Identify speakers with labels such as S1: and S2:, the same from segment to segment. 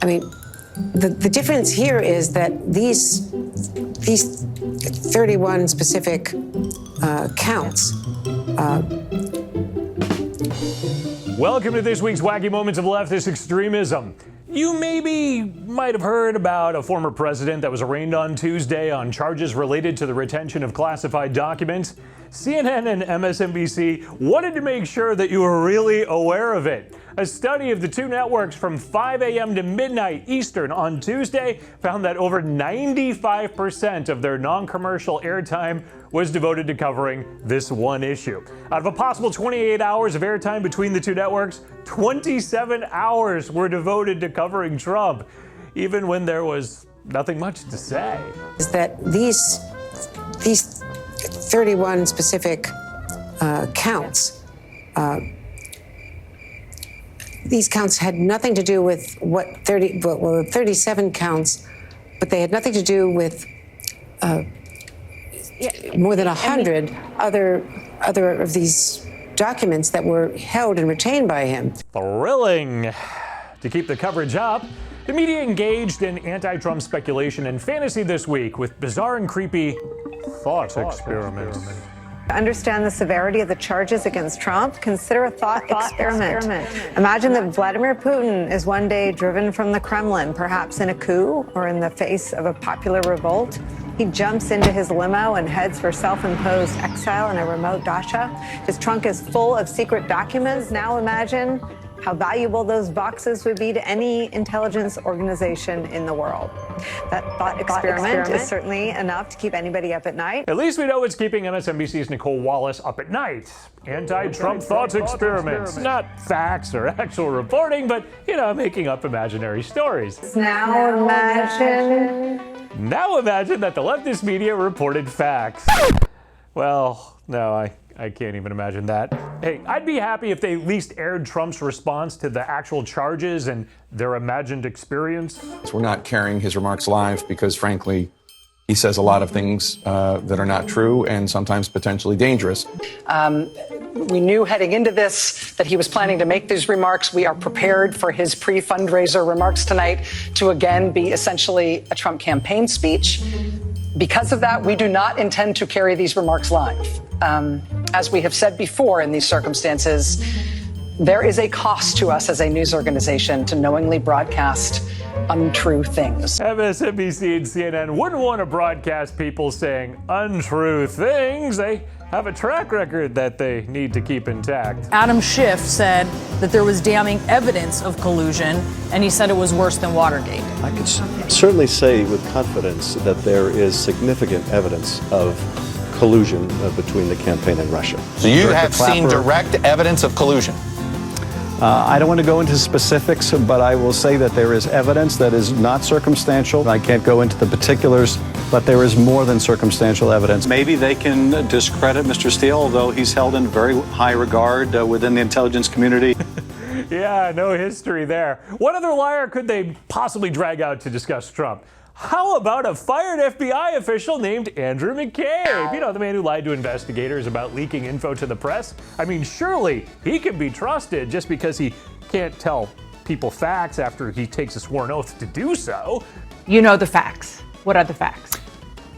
S1: I mean, the difference here is that these 31 specific counts.
S2: Welcome to this week's Wacky Moments of Leftist Extremism. You might have heard about a former president that was arraigned on Tuesday on charges related to the retention of classified documents. CNN and MSNBC wanted to make sure that you were really aware of it. A study of the two networks from 5 a.m. to midnight Eastern on Tuesday found that over 95% of their non-commercial airtime was devoted to covering this one issue. Out of a possible 28 hours of airtime between the two networks, 27 hours were devoted to covering Trump, even when there was nothing much to say.
S1: Is that these 31 specific counts, these counts had nothing to do with 37 counts, but they had nothing to do with more than 100 other of these documents that were held and retained by him.
S2: Thrilling. To keep the coverage up, the media engaged in anti-Trump speculation and fantasy this week with bizarre and creepy thought experiments.
S3: To understand the severity of the charges against Trump, consider a thought experiment. Imagine that Vladimir Putin is one day driven from the Kremlin, perhaps in a coup or in the face of a popular revolt. He jumps into his limo and heads for self-imposed exile in a remote dacha. His trunk is full of secret documents. Now imagine how valuable those boxes would be to any intelligence organization in the world. That thought experiment is certainly enough to keep anybody up at night.
S2: At least we know what's keeping MSNBC's Nicole Wallace up at night. Anti-Trump thoughts experiments. Not facts or actual reporting, but, making up imaginary stories.
S3: Now imagine
S2: that the leftist media reported facts. Well, no, I can't even imagine that. Hey, I'd be happy if they at least aired Trump's response to the actual charges and their imagined experience.
S4: We're not carrying his remarks live because, frankly, he says a lot of things that are not true and sometimes potentially dangerous.
S5: We knew heading into this that he was planning to make these remarks. We are prepared for his pre-fundraiser remarks tonight to again be essentially a Trump campaign speech. Because of that, we do not intend to carry these remarks live. As we have said before in these circumstances, there is a cost to us as a news organization to knowingly broadcast untrue things.
S2: MSNBC and CNN wouldn't want to broadcast people saying untrue things. They have a track record that they need to keep intact.
S6: Adam Schiff said that there was damning evidence of collusion, and he said it was worse than Watergate.
S7: I could certainly say with confidence that there is significant evidence of collusion between the campaign and Russia.
S8: So you have seen direct evidence of collusion?
S7: I don't want to go into specifics, but I will say that there is evidence that is not circumstantial. I can't go into the particulars, but there is more than circumstantial evidence. Maybe they can discredit Mr. Steele, although he's held in very high regard within the intelligence community.
S2: Yeah, no history there. What other liar could they possibly drag out to discuss Trump? How about a fired FBI official named Andrew McCabe? The man who lied to investigators about leaking info to the press. I mean, surely he can be trusted just because he can't tell people facts after he takes a sworn oath to do so.
S6: You know the facts. What are the facts?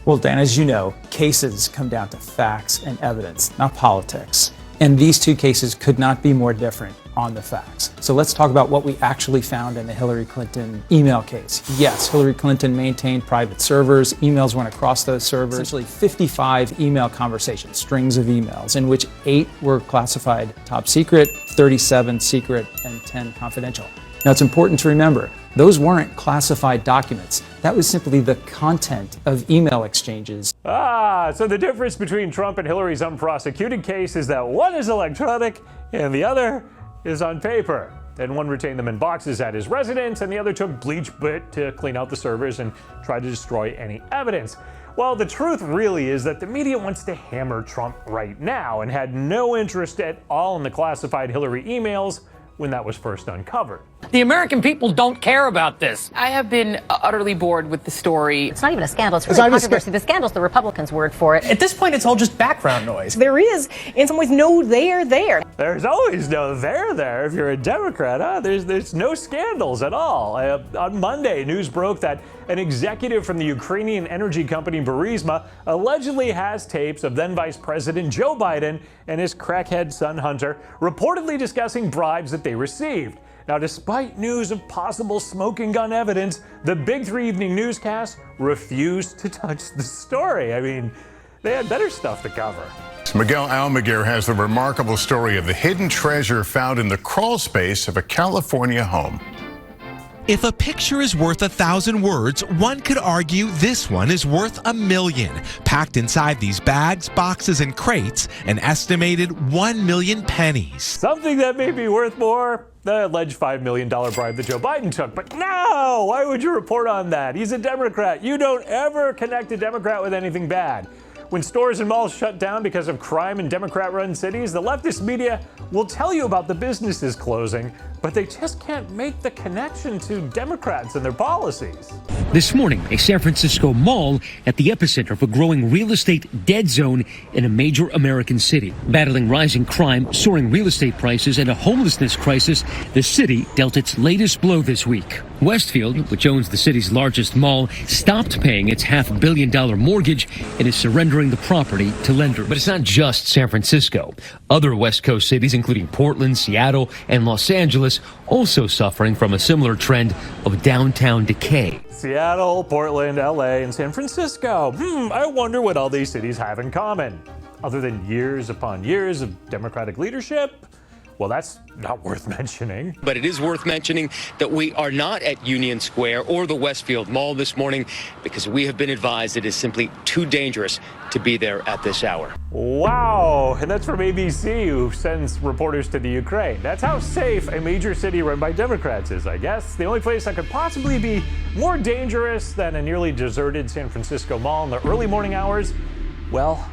S9: Well, Dan, as you know, cases come down to facts and evidence, not politics. And these two cases could not be more different on the facts. So let's talk about what we actually found in the Hillary Clinton email case. Yes, Hillary Clinton maintained private servers. Emails went across those servers. Essentially 55 email conversations, strings of emails, in which 8 were classified top secret, 37 secret, and 10 confidential. Now, it's important to remember, those weren't classified documents. That was simply the content of email exchanges.
S2: So the difference between Trump and Hillary's unprosecuted case is that one is electronic and the other is on paper. Then one retained them in boxes at his residence, and the other took bleach bit to clean out the servers and try to destroy any evidence. Well, the truth really is that the media wants to hammer Trump right now and had no interest at all in the classified Hillary emails when that was first uncovered.
S10: The American people don't care about this.
S11: I have been utterly bored with the story.
S12: It's not even a scandal. It's really controversy. The scandal's the Republicans' word for it.
S13: At this point, it's all just background noise.
S14: There is, in some ways, no there there.
S2: There's always no there. If you're a Democrat, there's no scandals at all. On Monday, news broke that an executive from the Ukrainian energy company Burisma allegedly has tapes of then Vice President Joe Biden and his crackhead son Hunter reportedly discussing bribes that they received. Now, despite news of possible smoking gun evidence, the Big Three evening newscast refused to touch the story. I mean, they had better stuff to cover.
S15: Miguel Almaguer has the remarkable story of the hidden treasure found in the crawl space of a California home.
S16: If a picture is worth 1,000 words, one could argue this one is worth 1,000,000. Packed inside these bags, boxes, and crates, an estimated 1,000,000 pennies.
S2: Something that may be worth more, the alleged $5 million bribe that Joe Biden took. But no, why would you report on that? He's a Democrat. You don't ever connect a Democrat with anything bad. When stores and malls shut down because of crime in Democrat-run cities, the leftist media will tell you about the businesses closing, but they just can't make the connection to Democrats and their policies.
S17: This morning, a San Francisco mall at the epicenter of a growing real estate dead zone in a major American city. Battling rising crime, soaring real estate prices, and a homelessness crisis, the city dealt its latest blow this week. Westfield, which owns the city's largest mall, stopped paying its $500 million mortgage and is surrendering the property to lenders. But it's not just San Francisco. Other West Coast cities, including Portland, Seattle, and Los Angeles, also suffering from a similar trend of downtown decay.
S2: Seattle, Portland, LA, and San Francisco. I wonder what all these cities have in common. Other than years upon years of Democratic leadership? Well, that's not worth mentioning.
S17: But it is worth mentioning that we are not at Union Square or the Westfield Mall this morning because we have been advised it is simply too dangerous to be there at this hour.
S2: Wow, and that's from ABC, who sends reporters to the Ukraine. That's how safe a major city run by Democrats is, I guess. The only place that could possibly be more dangerous than a nearly deserted San Francisco mall in the early morning hours, well,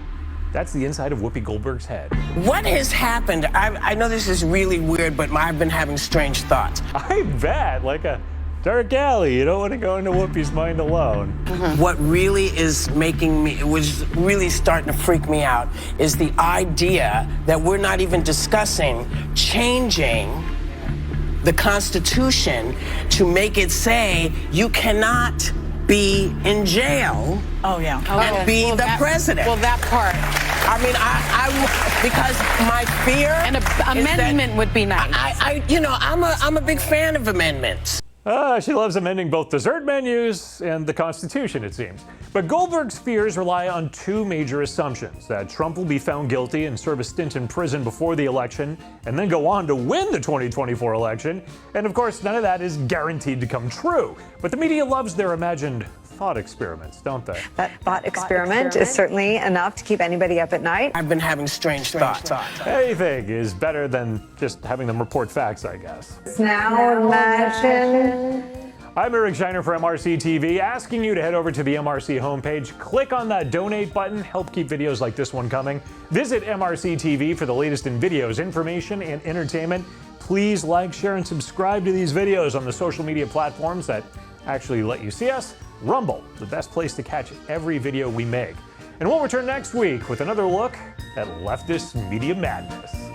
S2: that's the inside of Whoopi Goldberg's head.
S18: What has happened? I know this is really weird, but I've been having strange thoughts.
S2: I bet, like a dark alley. You don't want to go into Whoopi's mind alone.
S18: What really is making me, was really starting to freak me out, is the idea that we're not even discussing changing the Constitution to make it say you cannot be in jail and be the president.
S11: Well, that part.
S18: I mean, because my fear
S11: and an amendment would be nice.
S18: I'm a big fan of amendments.
S2: She loves amending both dessert menus and the Constitution, it seems. But Goldberg's fears rely on two major assumptions: that Trump will be found guilty and serve a stint in prison before the election, and then go on to win the 2024 election. And of course, none of that is guaranteed to come true. But the media loves their imagined thought experiments, don't they?
S3: That thought experiment is certainly enough to keep anybody up at night.
S18: I've been having strange thoughts.
S2: Anything is better than just having them report facts, I guess.
S3: Now imagine.
S2: I'm Eric Shiner for MRC-TV, asking you to head over to the MRC homepage, click on that donate button, help keep videos like this one coming. Visit MRC-TV for the latest in videos, information, and entertainment. Please like, share, and subscribe to these videos on the social media platforms that actually let you see us. Rumble, the best place to catch every video we make. And we'll return next week with another look at leftist media madness.